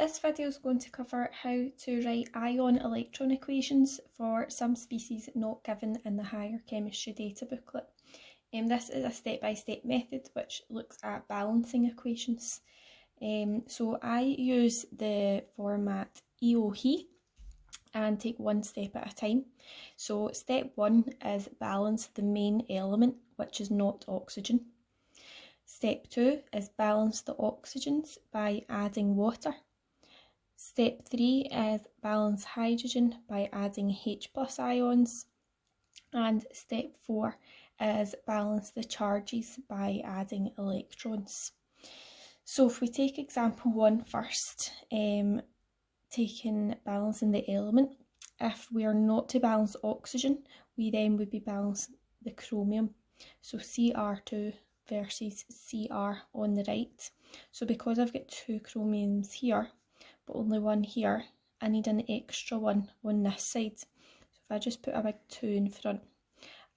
This video is going to cover how to write ion-electron equations for some species not given in the higher chemistry data booklet. This is a step-by-step method which looks at balancing equations. So I use the format EOHE and take one step at a time. So step 1 is balance the main element, which is not oxygen. Step 2 is balance the oxygens by adding water. Step 3 is balance hydrogen by adding H+ ions. And step 4 is balance the charges by adding electrons. So if we take example 1 first, balancing the element, if we are not to balance oxygen, we then would be balancing the chromium. So Cr2 versus Cr on the right. So because I've got 2 chromiums here, but only one here, I need an extra one on this side. So if I just put a big 2 in front,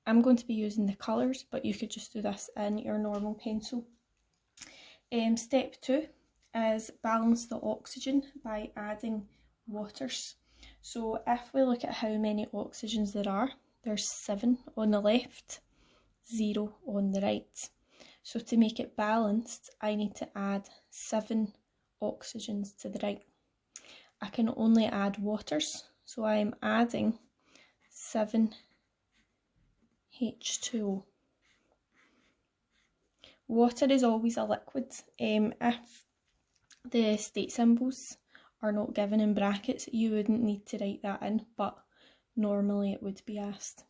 I'm going to be using the colours, but you could just do this in your normal pencil. Step 2 is balance the oxygen by adding waters. So if we look at how many oxygens there are, there's 7 on the left, 0 on the right. So to make it balanced, I need to add 7 oxygens to the right. I can only add waters, so I'm adding 7 H2O. Water is always a liquid. If the state symbols are not given in brackets, you wouldn't need to write that in, but normally it would be asked.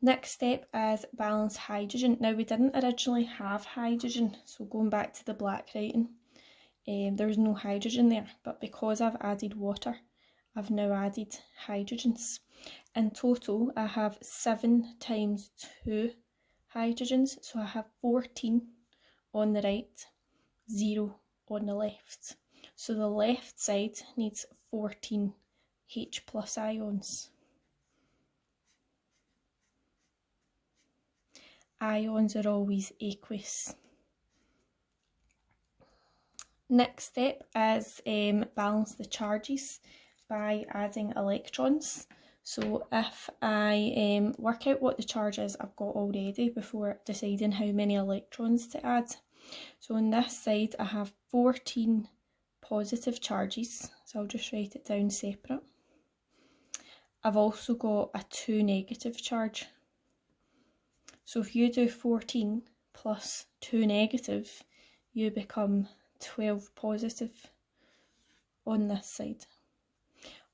Next step is balance hydrogen. Now we didn't originally have hydrogen, so going back to the black writing, there's no hydrogen there, but because I've added water, I've now added hydrogens. In total, I have 7 times 2 hydrogens, so I have 14 on the right, 0 on the left. So the left side needs 14 H+ ions. Ions are always aqueous. Next step is balance the charges by adding electrons. So if I work out what the charge is I've got already before deciding how many electrons to add. So on this side I have 14 positive charges, so I'll just write it down separate. I've also got a 2 negative charge. So if you do 14 plus 2 negative, you become 12 positive on this side.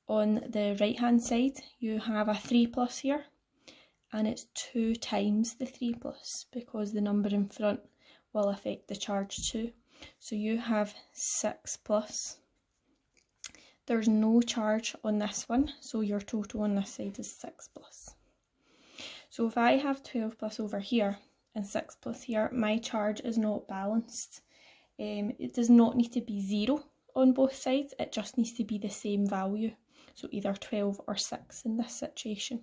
On the right hand side, you have a 3+ here, and it's 2 times the 3+ because the number in front will affect the charge too. So you have 6+. There's no charge on this one, so your total on this side is 6+. So if I have 12+ over here and 6+ here, my charge is not balanced. It does not need to be 0 on both sides, it just needs to be the same value. So either 12 or 6 in this situation.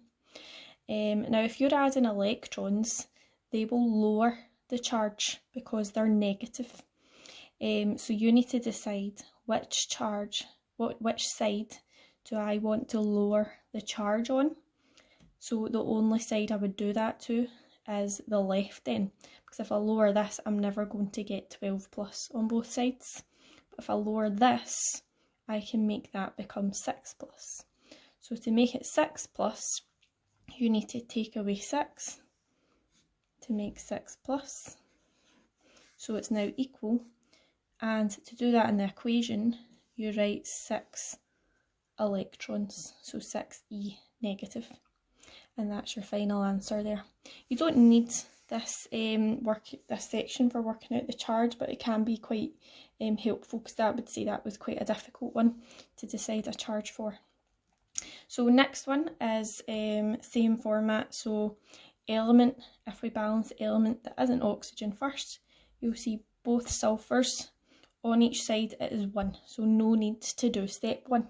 Now if you're adding electrons, they will lower the charge because they're negative. So you need to decide which side do I want to lower the charge on. So the only side I would do that to is the left then, because if I lower this, I'm never going to get 12+ on both sides. But if I lower this, I can make that become 6+. So to make it 6+, you need to take away 6 to make 6+. So it's now equal, and to do that in the equation, you write 6 electrons, so 6E negative. And that's your final answer there. You don't need this this section for working out the charge, but it can be quite helpful, because I would say that was quite a difficult one to decide a charge for. So next one is same format. So element, if we balance element that isn't oxygen first, you'll see both sulfurs on each side it is 1, so no need to do step 1.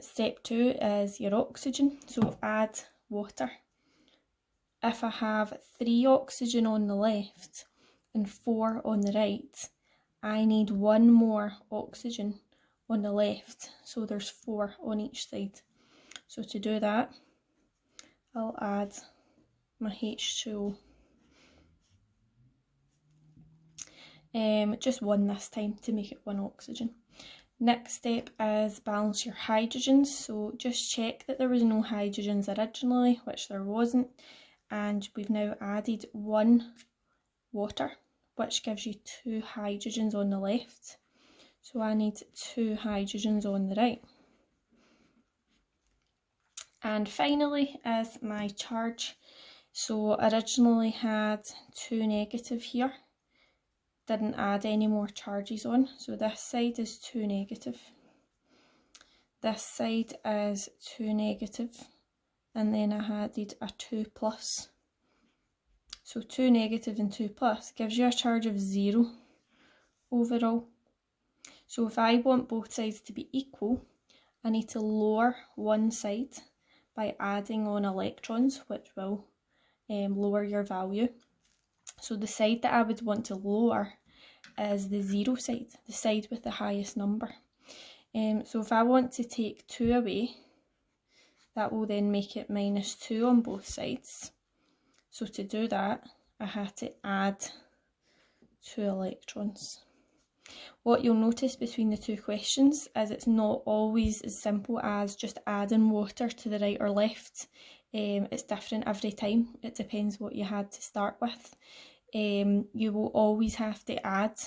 Step 2 is your oxygen, so add water. If I have 3 oxygen on the left and 4 on the right, I need one more oxygen on the left, so there's 4 on each side. So to do that, I'll add my H2O. Just 1 this time to make it 1 oxygen. Next step is balance your hydrogens. So just check that there was no hydrogens originally, which there wasn't, and we've now added 1 water, which gives you 2 hydrogens on the left. So I need 2 hydrogens on the right. And finally is my charge. So originally had 2 negative here, didn't add any more charges on, so this side is 2 negative, this side is 2 negative, and then I added a 2 plus. So 2 negative and 2 plus gives you a charge of 0 overall. So if I want both sides to be equal, I need to lower one side by adding on electrons, which will lower your value. So the side that I would want to lower is the 0 side, the side with the highest number. So if I want to take 2 away, that will then make it -2 on both sides. So to do that, I had to add 2 electrons. What you'll notice between the 2 questions is it's not always as simple as just adding water to the right or left. It's different every time. It depends what you had to start with. You will always have to add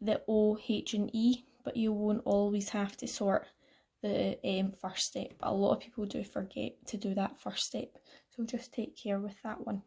the O, H and E, but you won't always have to sort the first step. A lot of people do forget to do that first step, so just take care with that one.